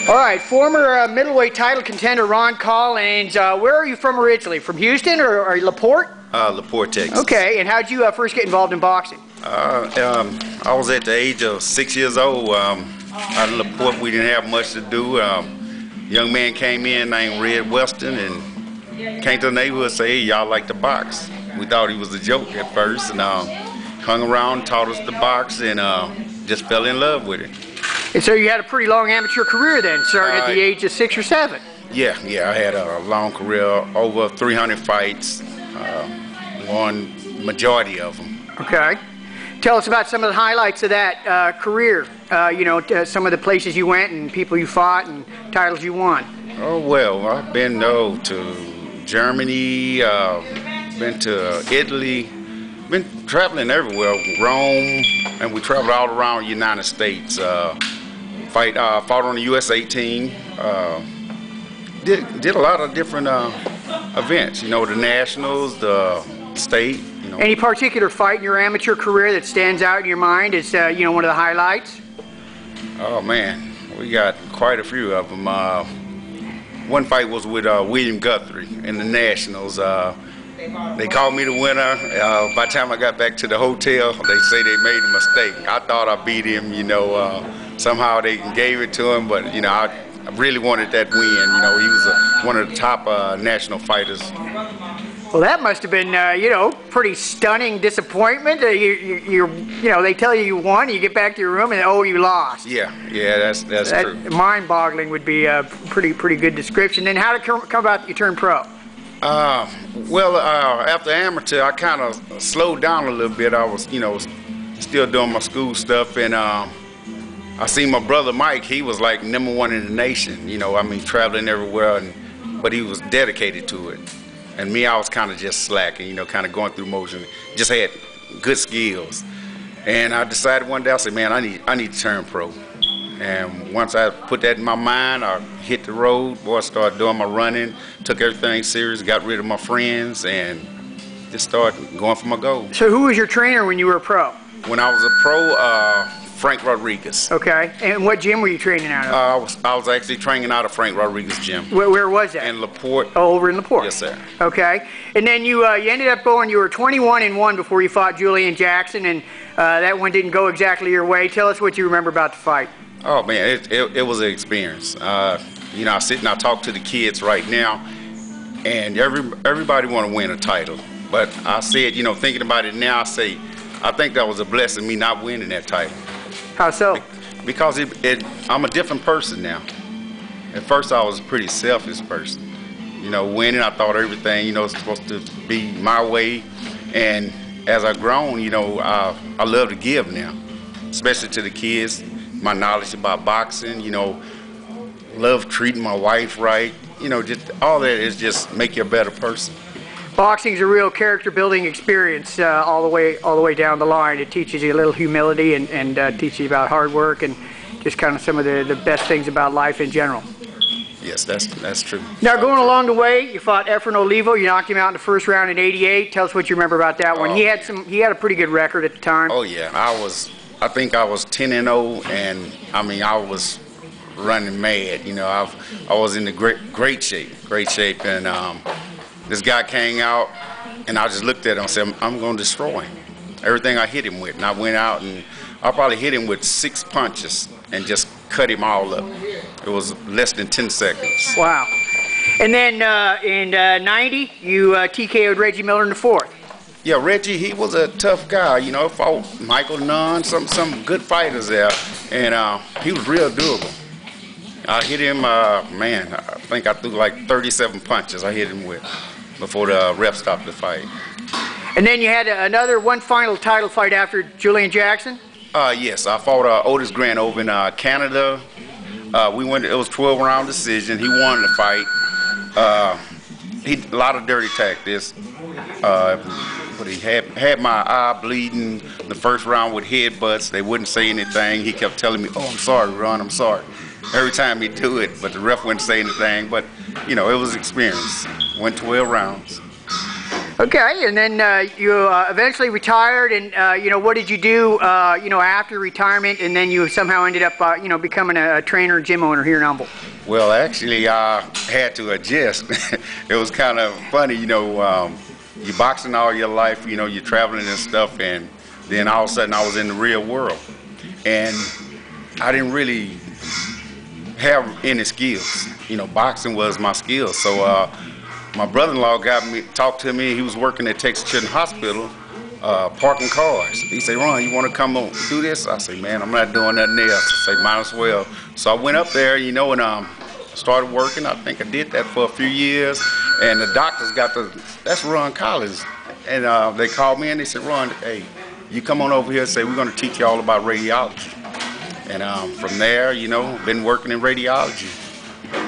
All right, former middleweight title contender Ron Collins. Where are you from originally? From Houston or LaPorte? LaPorte, Texas. Okay, and how did you first get involved in boxing? I was at the age of 6 years old. Out of LaPorte, we didn't have much to do. Young man came in named Red Weston and came to the neighborhood and said, "Hey, y'all like to box?" We thought he was a joke at first, and hung around, taught us to box, and just fell in love with it. And so you had a pretty long amateur career then, starting at the age of 6 or 7. Yeah, I had a long career, over 300 fights, won majority of them. Okay. Tell us about some of the highlights of that career, some of the places you went and people you fought and titles you won. Oh, well, I've been to Germany, been to Italy, been traveling everywhere, Rome, and we traveled all around the United States. Fought on the USA team, did a lot of different events, the nationals, the state. Any particular fight in your amateur career that stands out in your mind as one of the highlights? Oh man, we got quite a few of them. One fight was with William Guthrie in the nationals. They called me the winner. By the time I got back to the hotel, they say they made a mistake. I thought I beat him, somehow they gave it to him, but I really wanted that win. He was one of the top national fighters. Well, that must have been, pretty stunning disappointment. They tell you won, you get back to your room, and you lost. Yeah, that's true. Mind-boggling would be a pretty good description. And how did it come about that you turned pro? After amateur, I kind of slowed down a little bit. I was, still doing my school stuff, and I seen my brother Mike. He was like #1 in the nation. Traveling everywhere, but he was dedicated to it. And me, I was kind of just slacking, kind of going through motion. Just had good skills, and I decided one day, I said, "Man, I need to turn pro." And once I put that in my mind, I hit the road. Boy, I started doing my running, took everything serious, got rid of my friends, and just started going for my goal. So who was your trainer when you were a pro? When I was a pro, Frank Rodriguez. Okay. And what gym were you training out of? I was actually training out of Frank Rodriguez gym. Where was that? In LaPorte. Oh, over in LaPorte. Yes, sir. Okay. And then you ended up you were 21-1 before you fought Julian Jackson, and that one didn't go exactly your way. Tell us what you remember about the fight. Oh man, it was an experience. I sit and I talk to the kids right now, and everybody want to win a title. But I said, thinking about it now, I think that was a blessing, me not winning that title. How so? Because I'm a different person now. At first, I was a pretty selfish person. Winning, I thought everything, was supposed to be my way. And as I've grown, I love to give now, especially to the kids. My knowledge about boxing, love treating my wife right, just all that is just make you a better person. Boxing's a real character-building experience all the way down the line. It teaches you a little humility and teaches you about hard work and just kind of some of the best things about life in general. Yes, that's true. Now, going along the way, you fought Efren Olivo. You knocked him out in the first round in '88. Tell us what you remember about that one. He had a pretty good record at the time. Oh yeah, I think I was 10-0, and I was running mad. I was in the great shape, and this guy came out, and I just looked at him and said, "I'm going to destroy him." Everything I hit him with, and I went out and I probably hit him with 6 punches and just cut him all up. It was less than 10 seconds. Wow! And then in '90, you TKO'd Reggie Miller in the 4th. Yeah, Reggie, he was a tough guy, fought Michael Nunn, some good fighters there, and he was real doable. I hit him, I think I threw like 37 punches I hit him with before the ref stopped the fight. And then you had one final title fight after Julian Jackson? Yes, I fought Otis Grant over in Canada. It was 12-round decision. He won the fight. A lot of dirty tactics. But he had my eye bleeding the first round with headbutts. They wouldn't say anything. He kept telling me, "Oh, I'm sorry, Ron, I'm sorry." Every time he'd do it, but the ref wouldn't say anything. But, it was experience. Went 12 rounds. Okay, and then you eventually retired, and you know, what did you do, you know, after retirement, and then you somehow ended up, you know, becoming a trainer and gym owner here in Humboldt? Well, actually, I had to adjust. It was kind of funny, you know, you're boxing all your life, you know, you're traveling and stuff, and then all of a sudden I was in the real world. And I didn't really have any skills. You know, boxing was my skill. So my brother-in-law talked to me. He was working at Texas Children's Hospital, parking cars. He said, "Ron, you want to come on do this?" I said, "Man, I'm not doing nothing else." I said, "Might as well." So I went up there, you know, and started working. I think I did that for a few years. And the doctors that's Ron Collins. And they called me and they said, "Ron, hey, you come on over here and say, we're going to teach you all about radiology." And from there, you know, been working in radiology.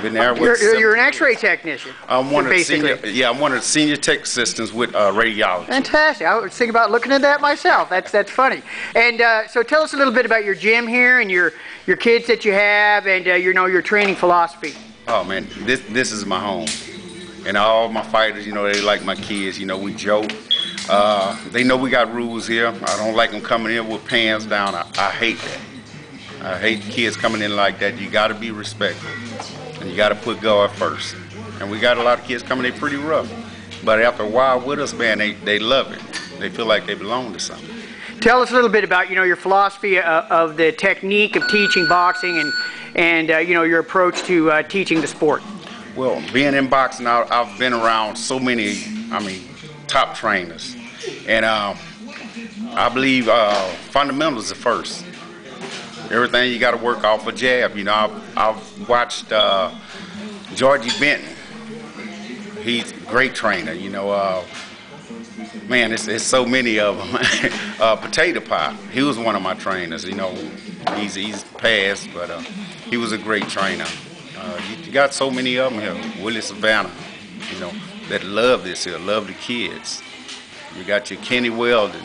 Been there with you're an X-ray technician. I'm one of the senior tech assistants with radiology. Fantastic. I was thinking about looking at that myself. That's funny. And so tell us a little bit about your gym here and your kids that you have, and you know, your training philosophy. Oh man, this is my home. And all my fighters, you know, they like my kids. You know, we joke. They know we got rules here. I don't like them coming in with pants down. I hate that. I hate kids coming in like that. You got to be respectful, and you got to put guard first. And we got a lot of kids coming in pretty rough, but after a while with us, man, they love it. They feel like they belong to something. Tell us a little bit about, you know, your philosophy of the technique of teaching boxing, and you know, your approach to teaching the sport. Well, being in boxing, I've been around so many, top trainers, and I believe fundamentals are first. Everything you got to work off a jab. You know, I've watched Georgie Benton. He's a great trainer. You know, man, it's so many of them. Potato Pie. He was one of my trainers. You know, he's passed, but he was a great trainer. You got so many of them here. Willie Savannah, you know, that love this here, love the kids. You got your Kenny Weldon.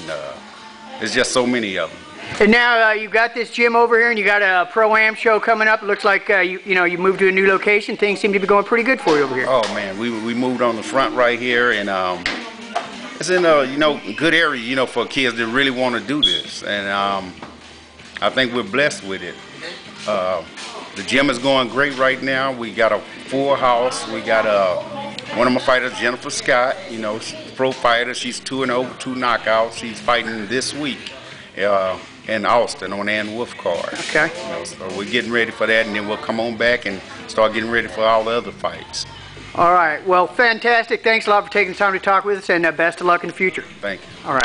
There's just so many of them. And now you've got this gym over here, and you got a Pro-Am show coming up. It looks like you know, you moved to a new location. Things seem to be going pretty good for you over here. Oh man, we moved on the front right here, and it's in a, you know, good area, you know, for kids that really want to do this, and I think we're blessed with it. The gym is going great right now. We got a full house. We got one of my fighters, Jennifer Scott. You know, she's a pro fighter. She's 2-0, 2 knockouts. She's fighting this week in Austin on Ann Wolf card. Okay. You know, so we're getting ready for that, and then we'll come on back and start getting ready for all the other fights. All right. Well, fantastic. Thanks a lot for taking the time to talk with us, and best of luck in the future. Thank you. All right.